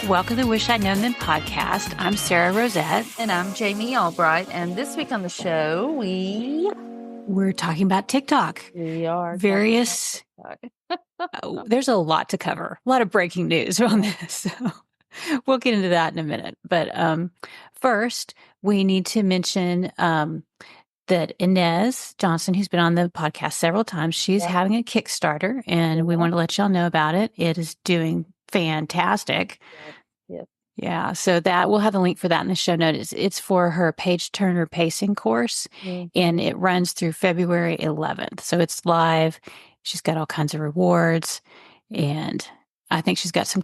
Welcome to the Wish I'd Known Then podcast. I'm Sarah Rosette. And I'm Jamie Albright. And this week on the show, we're talking about TikTok. We are. Various. There's a lot to cover. A lot of breaking news on this. So we'll get into that in a minute. But first, we need to mention that Inez Johnson, who's been on the podcast several times, she's having a Kickstarter, and we want to let y'all know about it. It is doing fantastic. Yeah. So that we'll have the link for that in the show notes. It's for her page turner pacing course, and it runs through February 11th. So it's live. She's got all kinds of rewards, and I think she's got some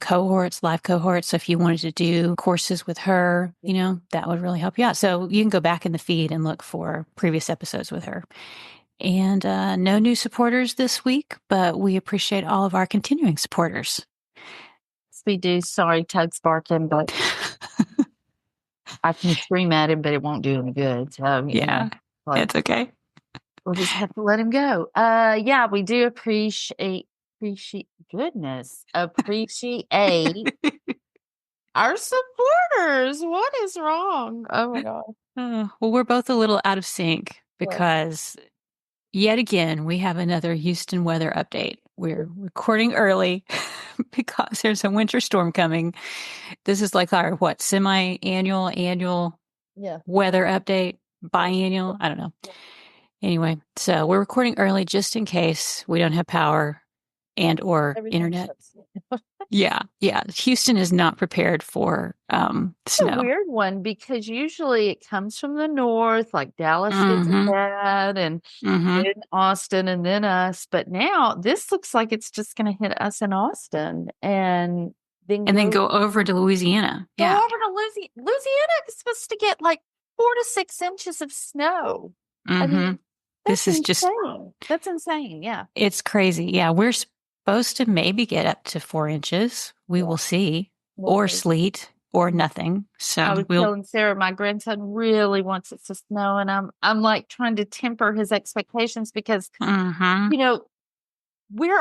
live cohorts. So if you wanted to do courses with her, that would really help you out. So you can go back in the feed and look for previous episodes with her. And no new supporters this week, but we appreciate all of our continuing supporters. We do. Sorry, Tug's barking, but I can scream at him, but it won't do any good. So it's okay. We'll just have to let him go. We do appreciate our supporters. What is wrong? Oh my God. Well, we're both a little out of sync because yet again, we have another Houston weather update. We're recording early because there's a winter storm coming. This is like our semi-annual, annual weather update, biannual. I don't know. Anyway, so we're recording early just in case we don't have power and or internet. Yeah. Houston is not prepared for snow. It's a weird one because usually it comes from the north, like Dallas gets bad, and then Austin, and then us. But now this looks like it's just going to hit us in Austin, and then go over to Louisiana. Go over to Louisiana. Louisiana is supposed to get like 4 to 6 inches of snow. I mean, this is insane. That's insane. Yeah, it's crazy. Yeah, we're supposed to maybe get up to 4 inches. We will see, or sleet, or nothing. So I was telling Sarah, my grandson really wants it to snow, and I'm like trying to temper his expectations because we're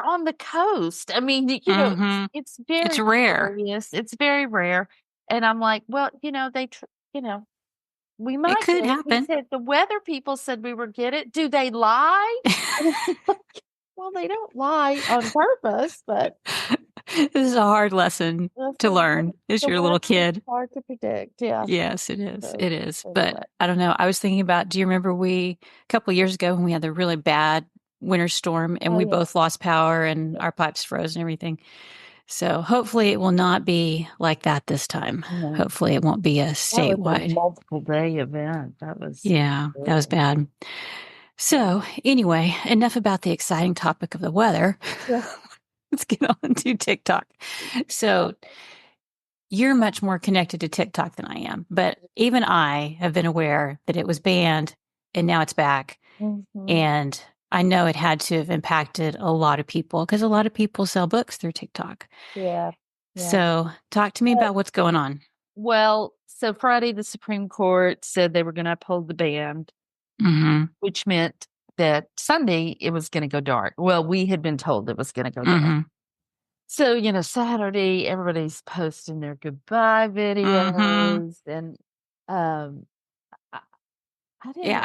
on the coast. I mean, it's rare. It's very rare, and I'm like, well, we might. It could happen. The weather people said we would get it. Do they lie? Well, they don't lie on purpose, but this is a hard lesson to learn as you're a little kid. It's hard to predict, yeah. Yes, it is. It is. But I don't know. I was thinking about, do you remember a couple of years ago when we had the really bad winter storm and we both lost power and our pipes froze and everything? So hopefully it will not be like that this time. No. Hopefully it won't be a statewide. That was a multiple day event. That was that was bad. So anyway, enough about the exciting topic of the weather. Yeah. Let's get on to TikTok. So you're much more connected to TikTok than I am, but even I have been aware that it was banned and now it's back. And I know it had to have impacted a lot of people because a lot of people sell books through TikTok. Yeah. So talk to me about what's going on. Well, so Friday, the Supreme Court said they were going to uphold the ban. Which meant that Sunday it was going to go dark. Well, we had been told it was going to go dark. So, Saturday, everybody's posting their goodbye videos. And I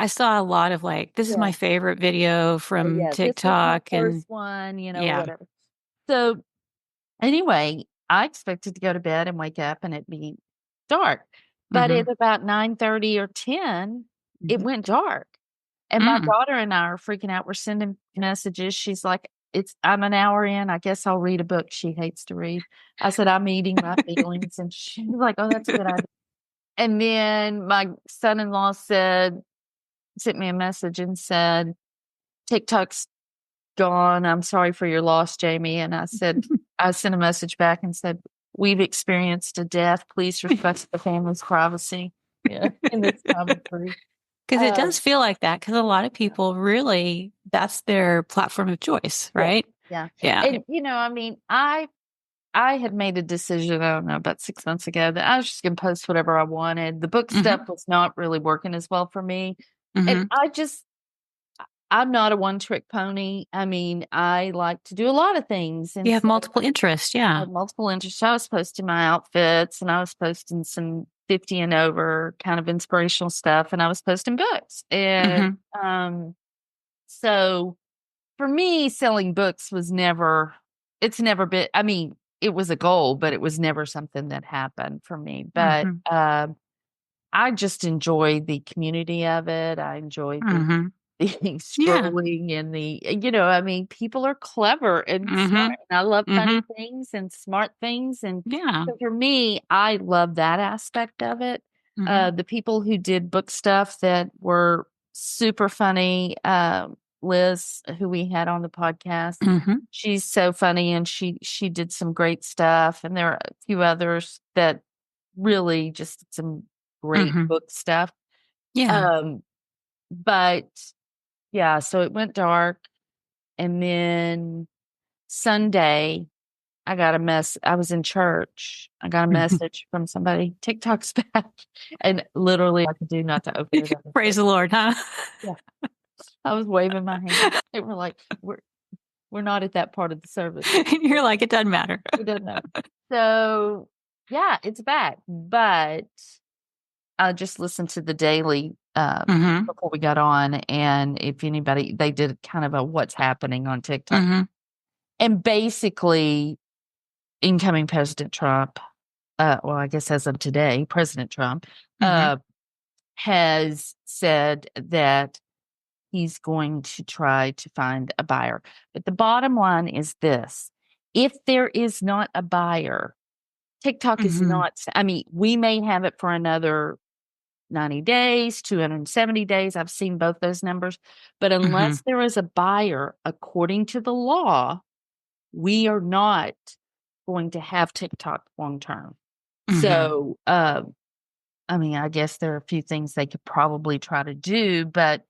saw a lot of this is my favorite video from TikTok. This was the first one, whatever. So anyway, I expected to go to bed and wake up and it'd be dark. But at about 9:30 or 10, it went dark. And my daughter and I are freaking out. We're sending messages. She's like, I'm an hour in. I guess I'll read a book. She hates to read. I said, I'm eating my feelings. And she's like, oh, that's a good idea. And then my son-in-law sent me a message and said, TikTok's gone. I'm sorry for your loss, Jamie. And I said, I sent a message back and said, we've experienced a death. Please respect the family's privacy. Yeah, in this commentary. Because it does feel like that. Because a lot of people really, that's their platform of choice, right? Yeah. And, I had made a decision, I don't know, about 6 months ago that I was just going to post whatever I wanted. The book stuff was not really working as well for me. And I'm not a one-trick pony. I mean, I like to do a lot of things. And You have so multiple interests. I Yeah. had multiple interests. I was posting my outfits and I was posting some 50 and over kind of inspirational stuff, and I was posting books. And Mm-hmm. so for me, selling books was never, it's never been, I mean, it was a goal, but it was never something that happened for me. But Mm-hmm. I just enjoy the community of it. I enjoy the Mm-hmm. the Yeah. scrolling and the, I mean, people are clever and Mm-hmm. smart. And I love Mm-hmm. funny things and smart things. And Yeah. so for me, I love that aspect of it. Mm-hmm. The people who did book stuff that were super funny, Liz, who we had on the podcast, Mm-hmm. she's so funny and she did some great stuff. And there are a few others that really just did some great Mm-hmm. book stuff. Yeah. Um, but yeah, so it went dark. And then Sunday, I was in church. I got a message from somebody, TikTok's back. And literally I could do not to open it up. Praise the Lord, huh? Yeah. I was waving my hand. They were like, we're not at that part of the service. You're like, it doesn't matter. It doesn't matter. So yeah, it's back. But I just listened to the daily Mm-hmm. before we got on. And if anybody, they did kind of a what's happening on TikTok. Mm-hmm. And basically, incoming President Trump, well, I guess as of today, President Trump, Mm-hmm. has said that he's going to try to find a buyer. But the bottom line is this: if there is not a buyer, TikTok is Mm-hmm. not, I mean, we may have it for another 90 days, 270 days. I've seen both those numbers. But Mm-hmm. unless there is a buyer, according to the law, we are not going to have TikTok long term. Mm-hmm. So, I mean, I guess there are a few things they could probably try to do, but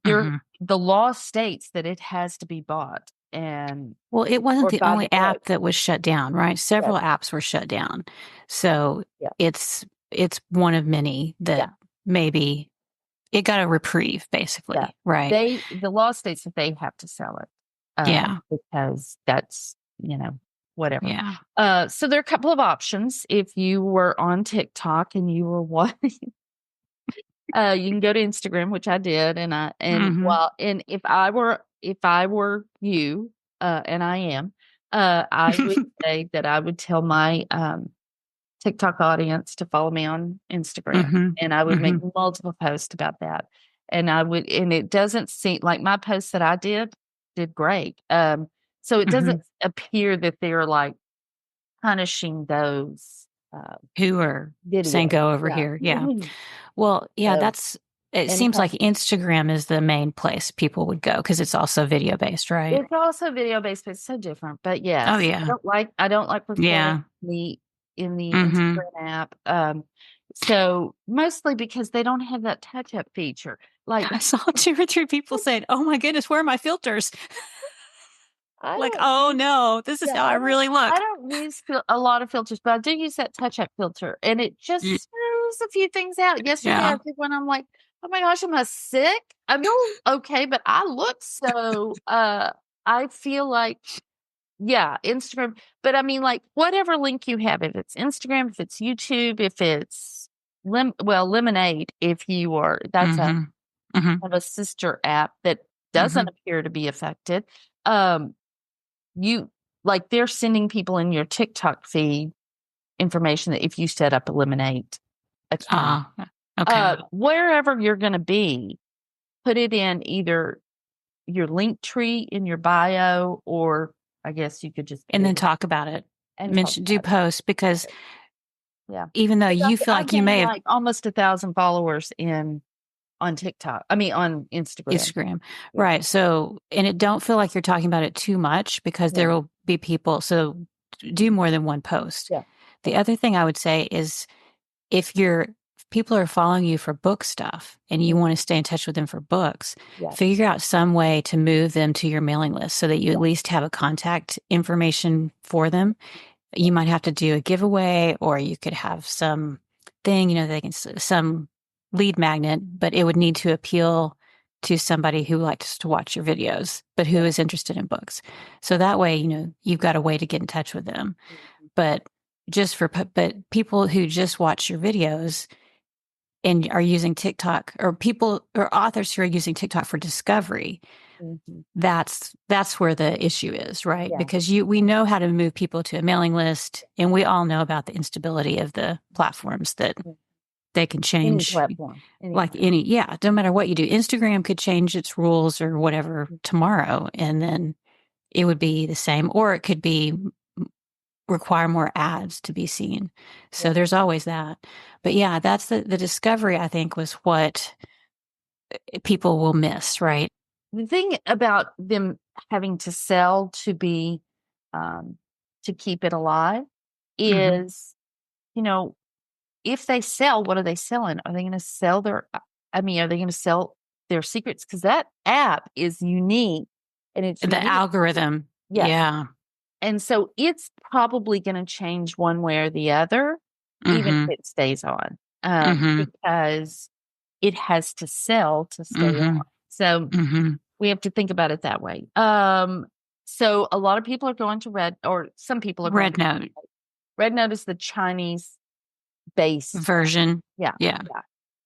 Mm-hmm. the law states that it has to be bought and Well, it wasn't or the by the only book. app that was shut down, right? Yes, Several apps were shut down. So yeah, it's one of many that yeah, maybe it got a reprieve, yeah. basically, right? The law states that they have to sell it, Yeah. because that's, whatever. Yeah. So there are a couple of options. If you were on TikTok and you were wanting, you can go to Instagram, which I did, Mm-hmm. and if I were you, and I am, I would say that I would tell my TikTok audience to follow me on Instagram, Mm-hmm. and I would make Mm-hmm. multiple posts about that. And it doesn't seem like my posts that I did great. So it Mm-hmm. doesn't appear that they're like punishing those Who are saying videos. go over Yeah. here? Yeah. Well, yeah, So it seems anytime. like Instagram is the main place people would go because it's also video based, right? It's also video based, but it's so different. But Oh, yes, yeah. I don't like recording Yeah. in the Mm-hmm. Instagram app. So mostly because they don't have that touch up feature. Like I saw 2 or 3 people saying, "Oh my goodness, where are my filters?" I Like, don't oh use no, this is yeah, how I really I look. don't use a lot of filters, but I do use that touch up filter, and it Ye- just smooths a few things out. Yesterday I Yeah. did one. I'm like, oh my gosh, am I sick? I feel okay, but I look so. I feel like. Yeah, Instagram. But I mean, like, whatever link you have, if it's Instagram, if it's YouTube, if it's Lemonade, if you are, that's a Mm-hmm. Mm-hmm. of a sister app that Mm-hmm. doesn't appear to be affected. Um, you like they're sending people in your TikTok feed information that if you set up a Lemonade account, Okay. wherever you're going to be, put it in either your link tree in your bio, or I guess you could just put And it then in talk about it. and talk Mention, do about it. post because Yeah. even though 'Cause you feel I've like you gained, may have like, almost 1,000 followers on TikTok. I mean, on Instagram. Instagram, Yeah. right? So, and it don't feel like you're talking about it too much because there Yeah. will be people. So, do more than one post. Yeah. The Yeah. other thing I would say is if people are following you for book stuff and you Mhm. want to stay in touch with them for books, Yeah. figure out some way to move them to your mailing list so that you at Yeah. least have a contact information for them. You might have to do a giveaway or you could have some thing, they can some lead magnet, but it would need to appeal to somebody who likes to watch your videos, but who is interested in books. So that way, you've got a way to get in touch with them. But but people who just watch your videos and are using TikTok, or people or authors who are using TikTok for discovery, that's where the issue is, right? Because we know how to move people to a mailing list, and we all know about the instability of the platforms that they can change. Any platform. No matter what you do. Instagram could change its rules or whatever tomorrow, and then it would be the same, or it could be require more ads to be seen. So there's always that. But that's the discovery, I think, was what people will miss, right? The thing about them having to sell to be, to keep it alive is, if they sell, what are they selling? Are they going to sell are they going to sell their secrets? Because that app is unique, and it's the unique. algorithm. Yes. Yeah. And so it's probably going to change one way or the other, even if it stays on, because it has to sell to stay on. So we have to think about it that way. So a lot of people are going to some people are going to Red Note. Red Note is the Chinese based version. Yeah.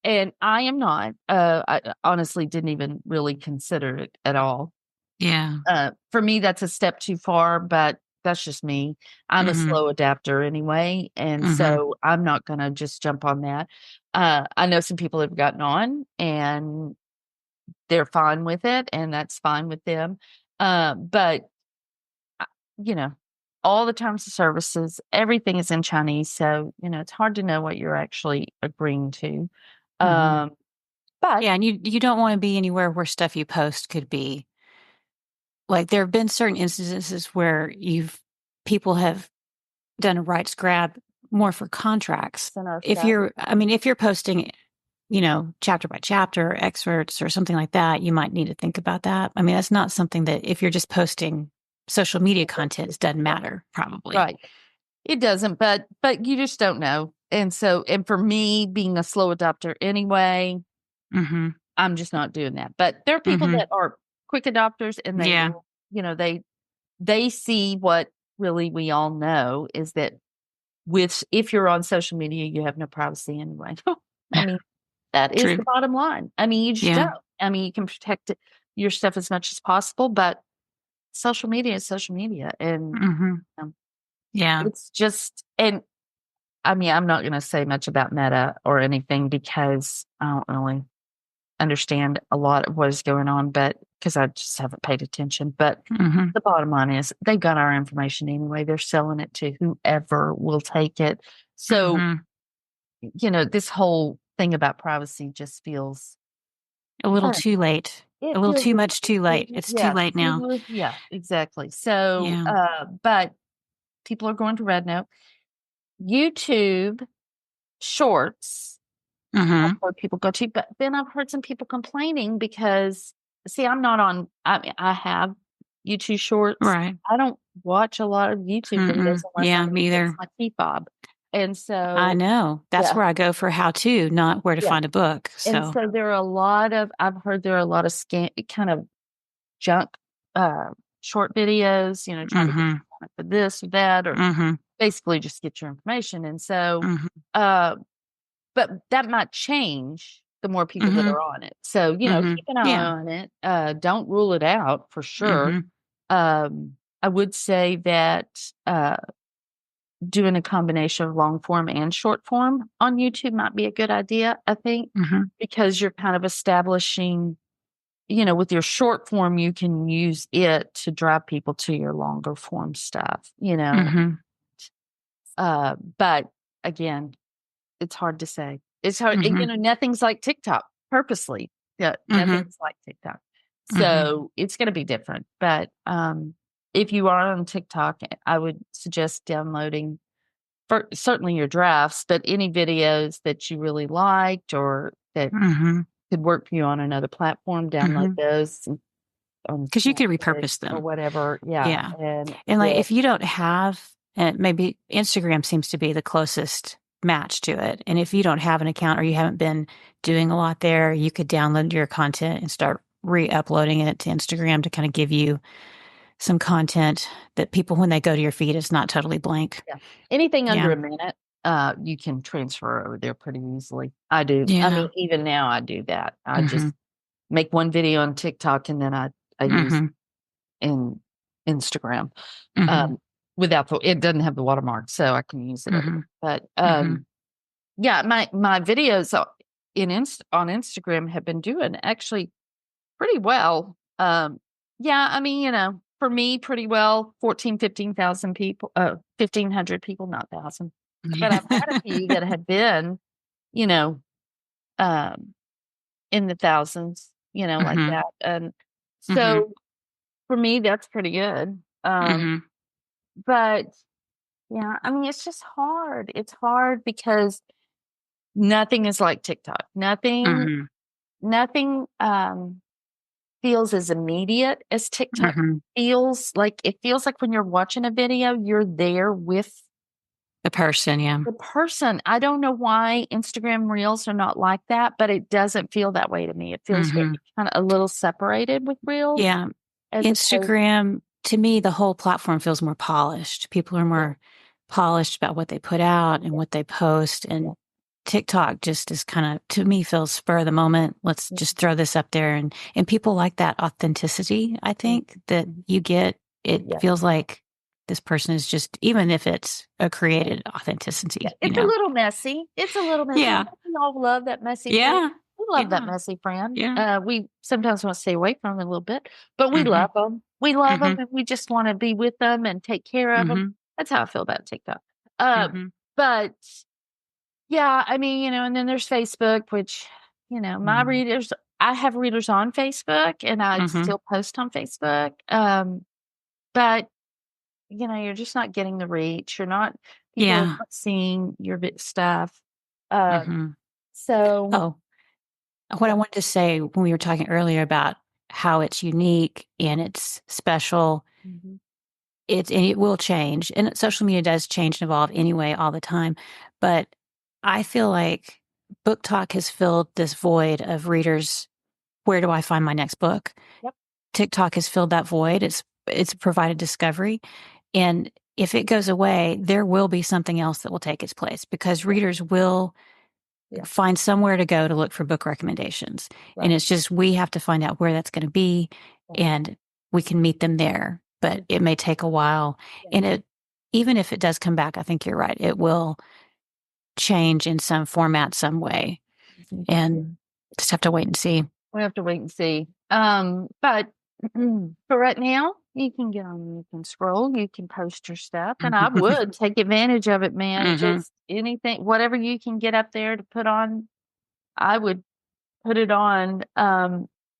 And I am not. I honestly didn't even really consider it at all. Yeah. For me, that's a step too far, but that's just me. I'm a slow adapter anyway. And so I'm not going to just jump on that. I know some people have gotten on and they're fine with it, and that's fine with them. But all the terms of services, everything is in Chinese. So, it's hard to know what you're actually agreeing to. But and you don't want to be anywhere where stuff you post could be like, there have been certain instances where people have done a rights grab more for contracts. If you're posting, chapter by chapter excerpts or something like that, you might need to think about that. I mean, that's not something that, if you're just posting social media content, it doesn't matter, probably. Right. It doesn't, but you just don't know. And for me, being a slow adopter anyway, I'm just not doing that. But there are people that are quick adopters, and they see what really we all know is that if you're on social media, you have no privacy anyway. I mean, that is the bottom line. I mean, you just don't. I mean, you can protect your stuff as much as possible, but social media is social media. And it's just, and I mean, I'm not going to say much about Meta or anything because I don't really understand a lot of what is going on, but because I just haven't paid attention. But the bottom line is they got our information anyway. They're selling it to whoever will take it. So, this whole thing about privacy just feels a little too late. A little too much too late. It's too late now. Yeah, exactly. So, but people are going to Red Note. YouTube Shorts, I've heard people go to, but then I've heard some people complaining because, see, I'm not on, I have YouTube Shorts. Right. I don't watch a lot of YouTube videos unless I'm me either. my key fob. And so I know that's where I go for how to, not where to find a book. So. And so there are I've heard there are a lot of kind of junk short videos, trying to get you for this or that, or basically just get your information. And so, but that might change the more people that are on it. So, keep an eye on it. Don't rule it out for sure. I would say that doing a combination of long form and short form on YouTube might be a good idea, I think, because you're kind of establishing, with your short form, you can use it to drive people to your longer form stuff, but again, it's hard to say. It's hard. Nothing's like TikTok purposely. Yeah. Nothing's like TikTok. So it's going to be different. But if you are on TikTok, I would suggest downloading certainly your drafts, but any videos that you really liked or that could work for you on another platform, download those. Because you could repurpose them or whatever. Yeah. And like, if you don't have, maybe Instagram seems to be the closest match to it. And if you don't have an account or you haven't been doing a lot there, you could download your content and start re-uploading it to Instagram to kind of give you some content that people, when they go to your feed, it's not totally blank. Yeah. Anything under Yeah. a minute, you can transfer over there pretty easily. I do. I Yeah. mean, even now I do that. I Mm-hmm. just make one video on TikTok and then I use Mm-hmm. in Instagram. Mm-hmm. Um, without it doesn't have the watermark, so I can use it Mm-hmm. everywhere. But Mm-hmm. yeah, my videos on Instagram have been doing actually pretty well. Yeah, I mean, for me, pretty well. 14, 15,000 people, 1,500 people, not thousand. But I've had a few that have been, you know, um, in the thousands, like Mm-hmm. that. And Mm-hmm. so for me, that's pretty good. Mm-hmm. But yeah, I mean, it's just hard. It's hard because nothing is like TikTok. Mm-hmm. Nothing feels as immediate as TikTok Mm-hmm. feels. Like it feels like when you're watching a video, you're there with The person, yeah. the person. I don't know why Instagram Reels are not like that, but it doesn't feel that way to me. It feels very Mm-hmm. kind of a little separated with Reels Yeah. as opposed. Instagram, to me, the whole platform feels more polished. People are Yeah, more polished about what they put out and yeah, what they post. yeah. And TikTok just is kind of, to me, feels spur of the moment. Let's just throw this up there. And people like that authenticity, I think, that Mhm. you get. It Yeah. feels like this person is just, even if it's a Yeah. created Yeah, authenticity, it's a little messy. It's a little messy. Yeah. We all love that messy friend. Yeah. We love that Yeah. messy friend. Yeah. We sometimes want to stay away from them a little bit, but we Mm-hmm. love them. We love them, Mm-hmm. and we just want to be with them and take care of them. Mm-hmm. That's how I feel about TikTok. Uh, Mm-hmm. but yeah, I mean, and then there's Facebook, which my readers. I have readers on Facebook, and I Mm-hmm. still post on Facebook. But you're just not getting the reach. You're not People are Yeah. not seeing your stuff. Um, Mm-hmm. so Oh, what I yeah. wanted to say when we were talking earlier about how it's unique and it's special, Mhm. and it will change. And social media does change and evolve anyway all the time. But I feel like Book Talk has filled this void of readers. Where do I find my next book? Yep. TikTok has filled that void. It's provided discovery. And if it goes away, there will be something else that will take its place because Yeah. readers will Yeah. find somewhere to go to look for book recommendations. And Right. it's just we have to find out where that's going to be Right. and we can meet them there. But Mhm. it may take a while. Yeah. And even if it does come back, I think you're right. It will change in some format, some way. Mhm. And just have to wait and see. We have to wait and see. But for right now, you can get on, you can scroll, you can post your stuff, and I would take advantage of it, man. Hmm. Just anything, whatever you can get up there to put on, I would put it on,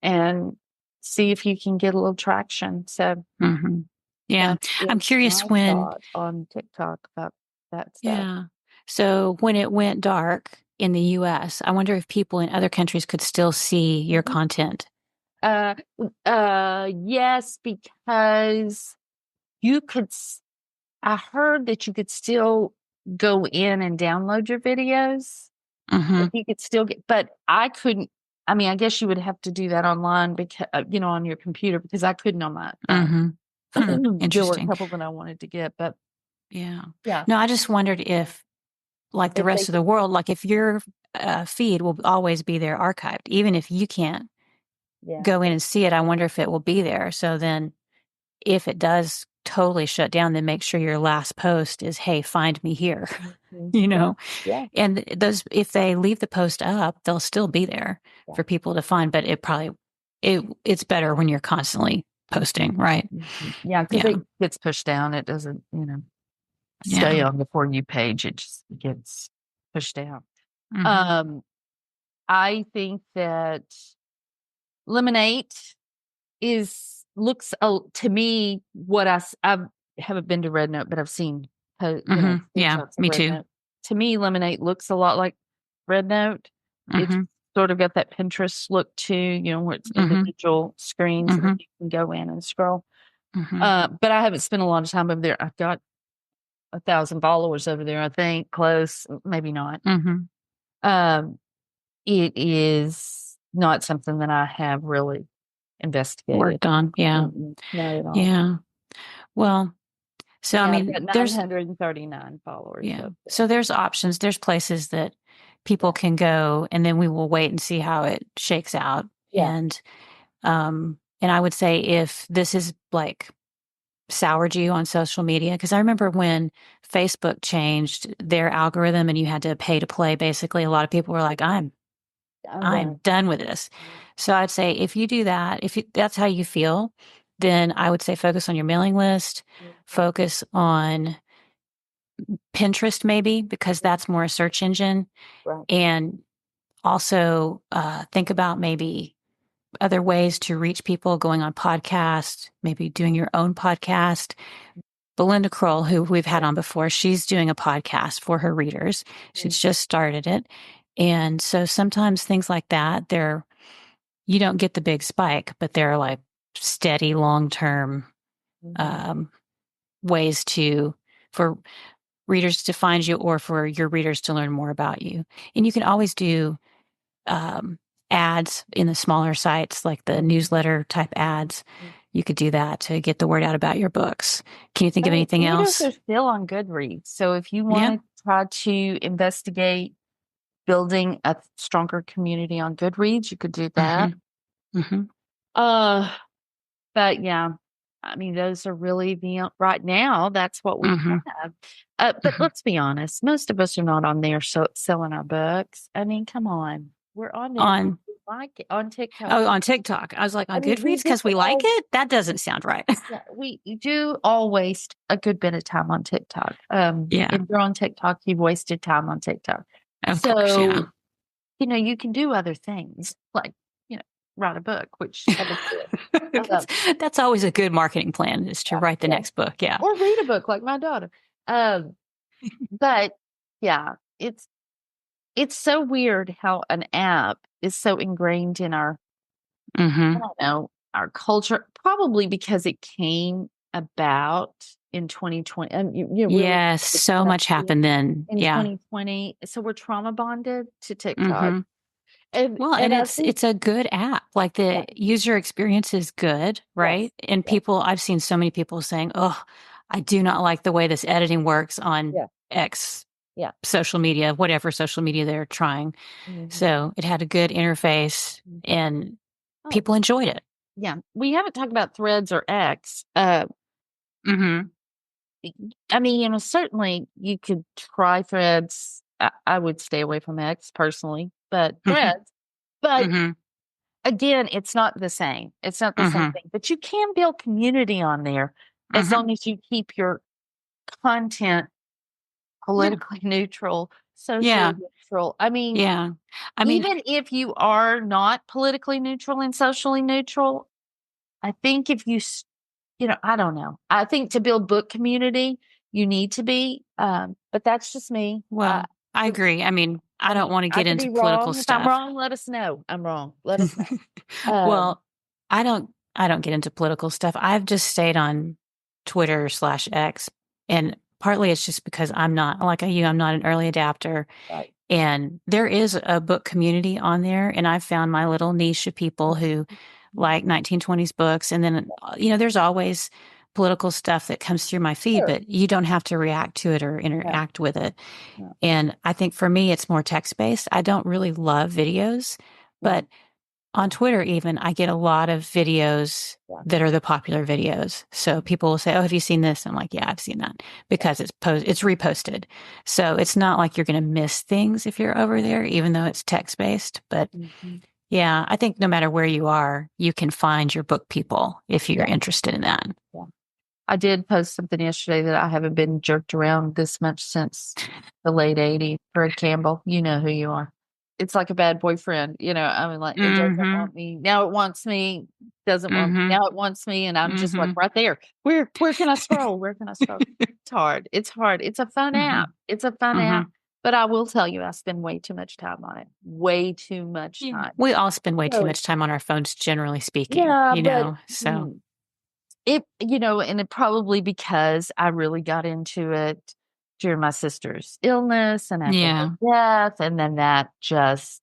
and see if you can get a little traction. So Hmm. Yeah. that I'm is curious my when, thought on TikTok about that stuff. yeah. So when it went dark in the US, I wonder if people in other countries could still see your Mhm. content. Uh, yes, because you could. I heard that you could still go in and download your videos. Hmm. Like you could still but I couldn't. I mean, I guess you would have to do that online because on your computer because I couldn't on my phone. Hmm. Hmm. There were a Interesting. couple that I wanted to get, but Yeah. yeah, No, I just wondered if, like the if they rest of could, the world, like if your feed will always be there archived, even if you can't yeah. go in and see it, I wonder if it will be there. So then if it does totally shut down, then make sure your last post is, hey, find me here, Mhm. you Yeah, know? yeah, And if they leave the post up, they'll still be there yeah. for people to find, but it's better when you're constantly posting, right? Yeah, because Yeah. it gets pushed down. It doesn't, stay Yeah. on the For You page. It just gets pushed down. Hmm. Um, I think that Lemonade looks to me what I haven't been to Red Note, but I've seen Hmm. Yeah. screenshots of Me Red too. Note. To me, Lemonade looks a lot like Red Note. It's Hmm. sort of got that Pinterest look too, where it's Hmm. individual screens and Hmm. then you can go in and scroll. Hmm. But I haven't spent a lot of time over there. I've got 1,000 followers over there, I think, close, maybe not. Hmm. Um, it is not something that I have really. investigated. Worked on. Yeah. Not at all. Yeah. Well, so I Yeah, I've mean, got there's 939 followers. yeah. So So there's options. There's places that people can go, and then we will wait and see how it shakes out. yeah. And I would say if this is like soured you on social media, because I remember when Facebook changed their algorithm and you had to pay to play, basically, a lot of people were like, I'm I'm done. done with this. So I'd say if you do that, that's how you feel, then I would say focus on your mailing list, focus on Pinterest maybe, because that's more a search engine. Right. And also think about maybe other ways to reach people, going on podcasts, maybe doing your own podcast. Belinda Kroll, who we've had on before, she's doing a podcast for her readers. She's just started it. And so sometimes things like that, you don't get the big spike, but they're like steady, long-term um, ways for readers to find you or for your readers to learn more about you. And you can always do ads in the smaller sites, like the newsletter type ads. You could do that to get the word out about your books. Can you think of anything Readers else? are still on Goodreads. So if you Yeah. want to try to investigate building a stronger community on Goodreads, you could do that. Mm-hmm. But yeah, I mean, those are really right now, that's what we have. But let's be honest, most of us are not on there selling our books. I mean, come on. We're on there because On we like it on TikTok. on TikTok. I was like, I on mean, we Goodreads just because we like all it? That doesn't sound right. yeah, we do all waste a good bit of time on TikTok. Yeah. If you're on TikTok, you've wasted time on TikTok. Of course, yeah. So, you can do other things like, write a book, which I would do. That's always a good marketing plan, is to write the next book. Yeah. Or read a book like my daughter. But yeah, it's so weird how an app is so ingrained in I don't know, our culture, probably because it came about in 2020. Really, Yes, so much happened then. in Yeah. 2020. So we're trauma bonded to TikTok. Mm-hmm. And Well, and and I think it's a good app. Like the user experience is good, right? And I've seen so many people saying, "Oh, I do not like the way this editing works on X yeah. social media, whatever social media they're trying." So it had a good interface and people enjoyed it. Yeah. We haven't talked about Threads or X. Mm-hmm. I mean, certainly you could try Threads. I would stay away from X personally, but Threads. But again, it's not the same. It's not the same thing. But you can build community on there as long as you keep your content politically neutral, socially neutral. I mean, even if you are not politically neutral and socially neutral, I think if I don't know. I think to build book community, you need to be. But that's just me. Well, I agree. I mean, I don't want to I get could into be political wrong. If I'm stuff. wrong, let us know. I'm wrong. Let us know. Well, I don't get into political stuff. I've just stayed on Twitter/X, and partly it's just because I'm not like you. I'm not an early adapter, Right. and there is a book community on there, and I've found my little niche of people who like 1920s books, and then there's always political stuff that comes through my feed, but you don't have to react to it or interact with it. And I think for me, it's more text based. I don't really love videos, but on Twitter, even I get a lot of videos that are the popular videos. So people will say, "Oh, have you seen this?" I'm like, "Yeah, I've seen that," because it's reposted. So it's not like you're going to miss things if you're over there, even though it's text based. But yeah, I think no matter where you are, you can find your book people if you're interested in that. Yeah. I did post something yesterday that I haven't been jerked around this much since the late 80s. Fred Campbell, you know who you are. It's like a bad boyfriend, I mean, like, it doesn't want me. Now it wants me, doesn't want me. Now it wants me, and I'm just like right there. Where can I scroll? Where can I scroll? It's hard. It's hard. It's a fun app. It's a fun app. But I will tell you, I spend way too much time on it. Way too much time. We all spend way too much time on our phones, generally speaking. So. And it probably because I really got into it during my sister's illness and after her death. And then that just,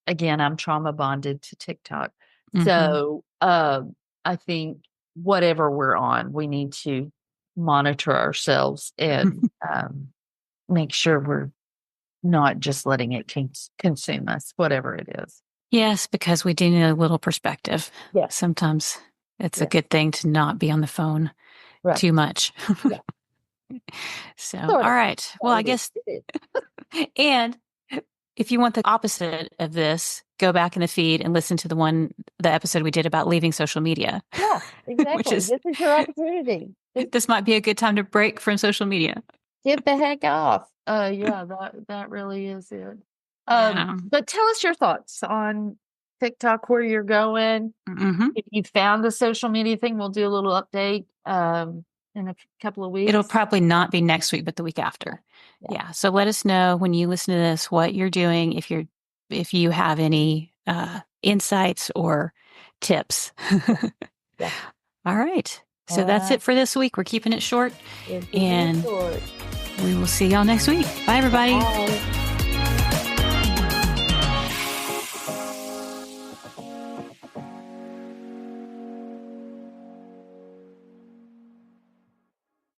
again, I'm trauma bonded to TikTok. So, I think whatever we're on, we need to monitor ourselves and make sure we're not just letting it consume us, whatever it is. Yes, because we do need a little perspective. Yeah. Sometimes it's a good thing to not be on the phone too much. Yeah. So, all right. Well, I guess, and if you want the opposite of this, go back in the feed and listen to the episode we did about leaving social media. Yeah, exactly. This is your opportunity. This might be a good time to break from social media. Get the heck off. Yeah, that really is it. But tell us your thoughts on TikTok, where you're going. If you found the social media thing, we'll do a little update in a couple of weeks. It'll probably not be next week, but the week after. Yeah. So let us know when you listen to this what you're doing. If you have any insights or tips. Yeah. All right. So that's it for this week. We're keeping it short. And we will see y'all next week. Bye, everybody. Bye.